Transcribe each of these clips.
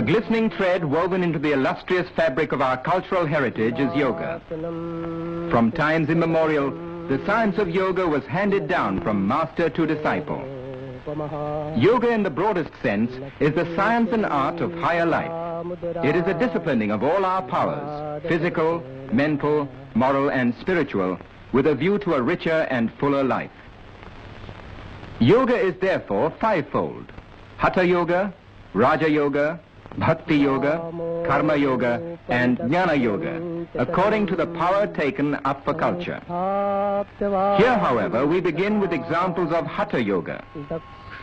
A glistening thread woven into the illustrious fabric of our cultural heritage is yoga. From times immemorial, the science of yoga was handed down from master to disciple. Yoga in the broadest sense is the science and art of higher life. It is a disciplining of all our powers, physical, mental, moral and spiritual, with a view to a richer and fuller life. Yoga is therefore fivefold: Hatha Yoga, Raja Yoga, Bhakti Yoga, Karma Yoga and Jnana Yoga, according to the power taken up for culture. Here, however, we begin with examples of Hatha Yoga.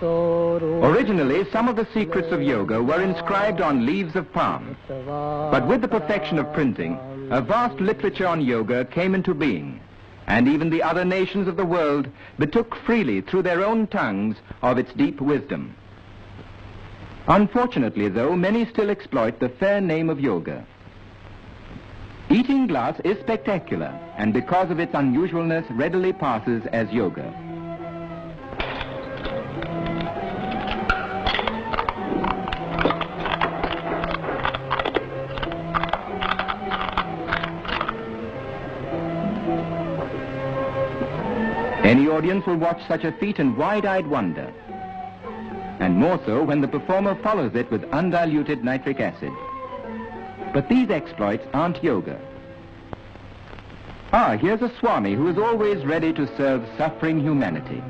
Originally, some of the secrets of yoga were inscribed on leaves of palm. But with the perfection of printing, a vast literature on yoga came into being, and even the other nations of the world betook freely through their own tongues of its deep wisdom. Unfortunately, though, many still exploit the fair name of yoga. Eating glass is spectacular, and because of its unusualness readily passes as yoga. Any audience will watch such a feat in wide-eyed wonder, and more so when the performer follows it with undiluted nitric acid. But these exploits aren't yoga. Ah, here's a Swami who is always ready to serve suffering humanity.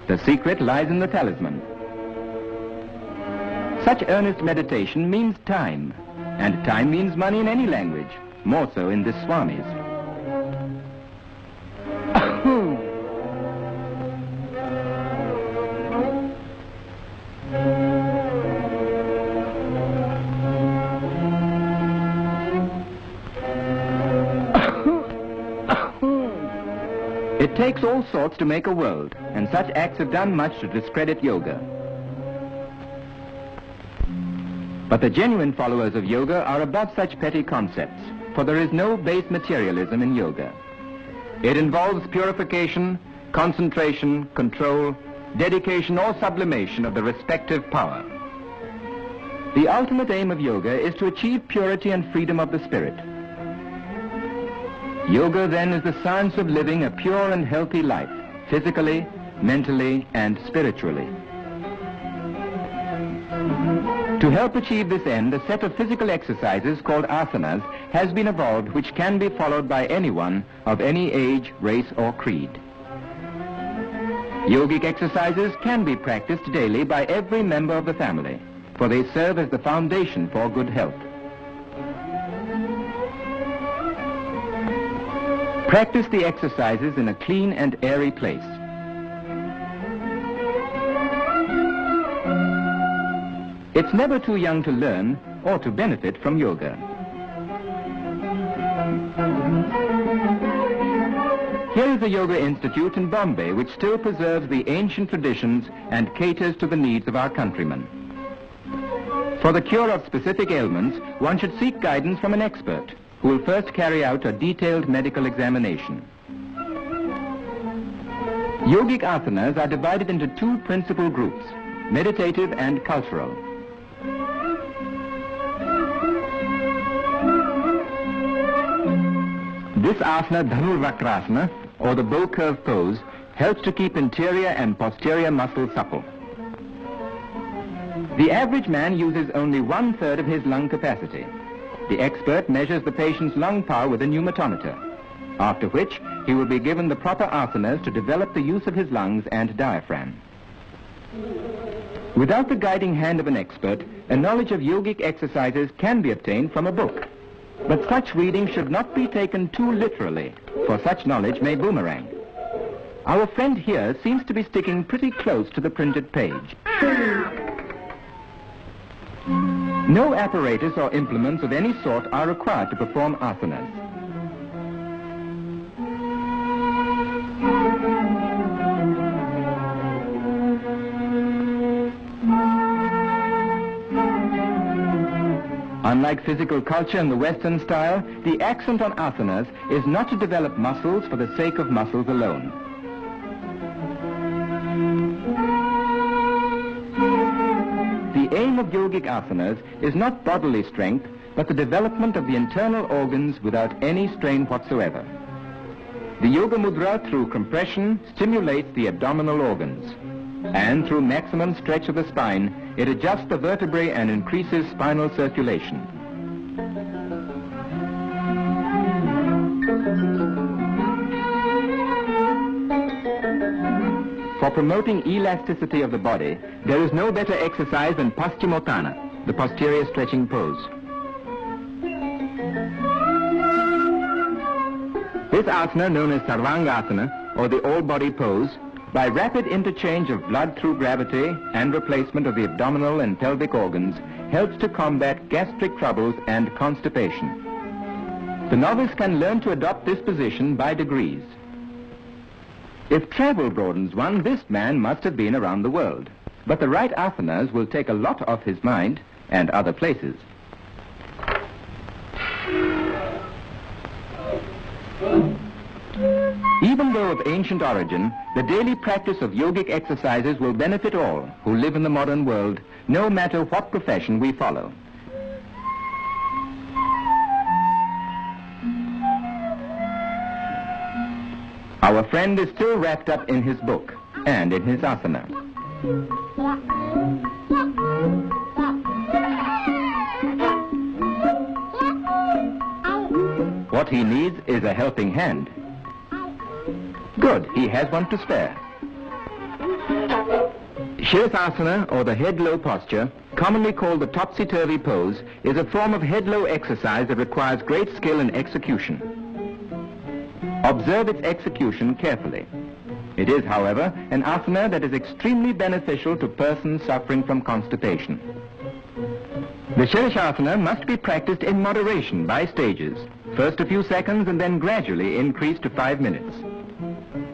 The secret lies in the talisman. Such earnest meditation means time, and time means money in any language, more so in this Swami's. It takes all sorts to make a world, and such acts have done much to discredit yoga. But the genuine followers of yoga are above such petty concepts, for there is no base materialism in yoga. It involves purification, concentration, control, dedication or sublimation of the respective power. The ultimate aim of yoga is to achieve purity and freedom of the spirit. Yoga, then, is the science of living a pure and healthy life, physically, mentally, and spiritually. To help achieve this end, a set of physical exercises called asanas has been evolved, which can be followed by anyone of any age, race, or creed. Yogic exercises can be practiced daily by every member of the family, for they serve as the foundation for good health. Practice the exercises in a clean and airy place. It's never too young to learn or to benefit from yoga. Here is a yoga institute in Bombay which still preserves the ancient traditions and caters to the needs of our countrymen. For the cure of specific ailments, one should seek guidance from an expert who will first carry out a detailed medical examination. Yogic asanas are divided into two principal groups, meditative and cultural. This asana, Dhanurvakrasana, or the bow curve pose, helps to keep interior and posterior muscles supple. The average man uses only 1/3 of his lung capacity. The expert measures the patient's lung power with a pneumatometer, after which he will be given the proper asanas to develop the use of his lungs and diaphragm. Without the guiding hand of an expert, a knowledge of yogic exercises can be obtained from a book. But such reading should not be taken too literally, for such knowledge may boomerang. Our friend here seems to be sticking pretty close to the printed page. No apparatus or implements of any sort are required to perform asanas. Unlike physical culture in the Western style, the accent on asanas is not to develop muscles for the sake of muscles alone. aim of yogic asanas is not bodily strength, but the development of the internal organs without any strain whatsoever. The yoga mudra, through compression, stimulates the abdominal organs, and through maximum stretch of the spine, it adjusts the vertebrae and increases spinal circulation. For promoting elasticity of the body, there is no better exercise than Paschimotthana, the posterior stretching pose. This asana, known as Sarvangasana, or the all-body pose, by rapid interchange of blood through gravity and replacement of the abdominal and pelvic organs, helps to combat gastric troubles and constipation. The novice can learn to adopt this position by degrees. If travel broadens one, this man must have been around the world. But the right asanas will take a lot off his mind and other places. Even though of ancient origin, the daily practice of yogic exercises will benefit all who live in the modern world, no matter what profession we follow. Our friend is still wrapped up in his book and in his asana. What he needs is a helping hand. Good, he has one to spare. Shirsasana, or the head-low posture, commonly called the topsy-turvy pose, is a form of head-low exercise that requires great skill and execution. Observe its execution carefully. It is, however, an asana that is extremely beneficial to persons suffering from constipation. The Shirshasana must be practiced in moderation by stages, first a few seconds and then gradually increased to 5 minutes.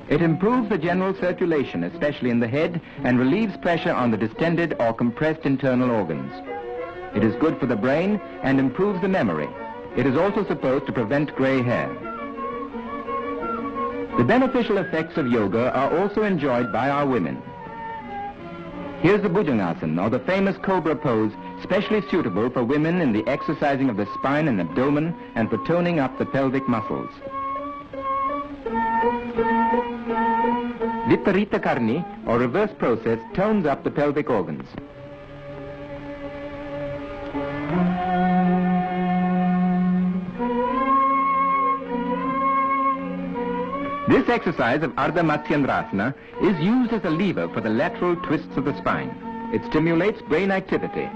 It improves the general circulation, especially in the head, and relieves pressure on the distended or compressed internal organs. It is good for the brain and improves the memory. It is also supposed to prevent gray hair. The beneficial effects of yoga are also enjoyed by our women. Here's the Bhujangasana, or the famous cobra pose, specially suitable for women in the exercising of the spine and abdomen and for toning up the pelvic muscles. Viparita Karni, or reverse process, tones up the pelvic organs. This exercise of Ardha Matsyendrasana is used as a lever for the lateral twists of the spine. It stimulates brain activity.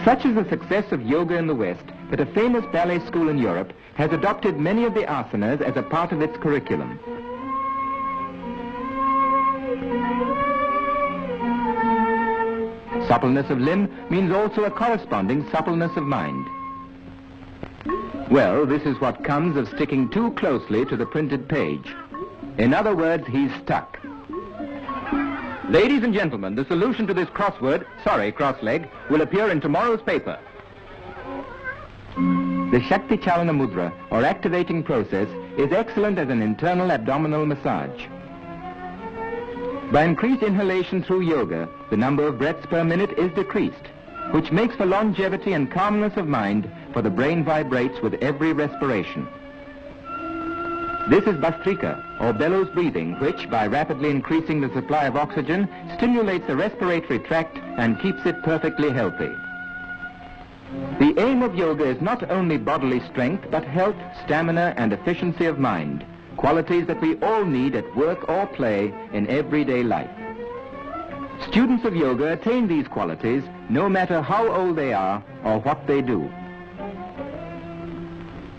Such is the success of yoga in the West that a famous ballet school in Europe has adopted many of the asanas as a part of its curriculum. Suppleness of limb means also a corresponding suppleness of mind. Well, this is what comes of sticking too closely to the printed page. In other words, he's stuck. Ladies and gentlemen, the solution to this crossword, sorry, cross-leg, will appear in tomorrow's paper. The Shakti Chalana Mudra, or activating process, is excellent as an internal abdominal massage. By increased inhalation through yoga, the number of breaths per minute is decreased, which makes for longevity and calmness of mind, for the brain vibrates with every respiration. This is Bhastrika, or bellows breathing, which, by rapidly increasing the supply of oxygen, stimulates the respiratory tract and keeps it perfectly healthy. The aim of yoga is not only bodily strength, but health, stamina, and efficiency of mind, qualities that we all need at work or play in everyday life. Students of yoga attain these qualities no matter how old they are or what they do.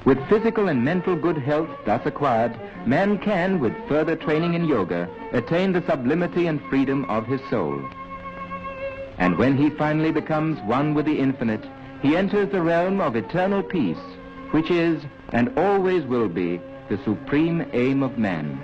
With physical and mental good health thus acquired, man can, with further training in yoga, attain the sublimity and freedom of his soul. And when he finally becomes one with the infinite, he enters the realm of eternal peace, which is, and always will be, the supreme aim of man.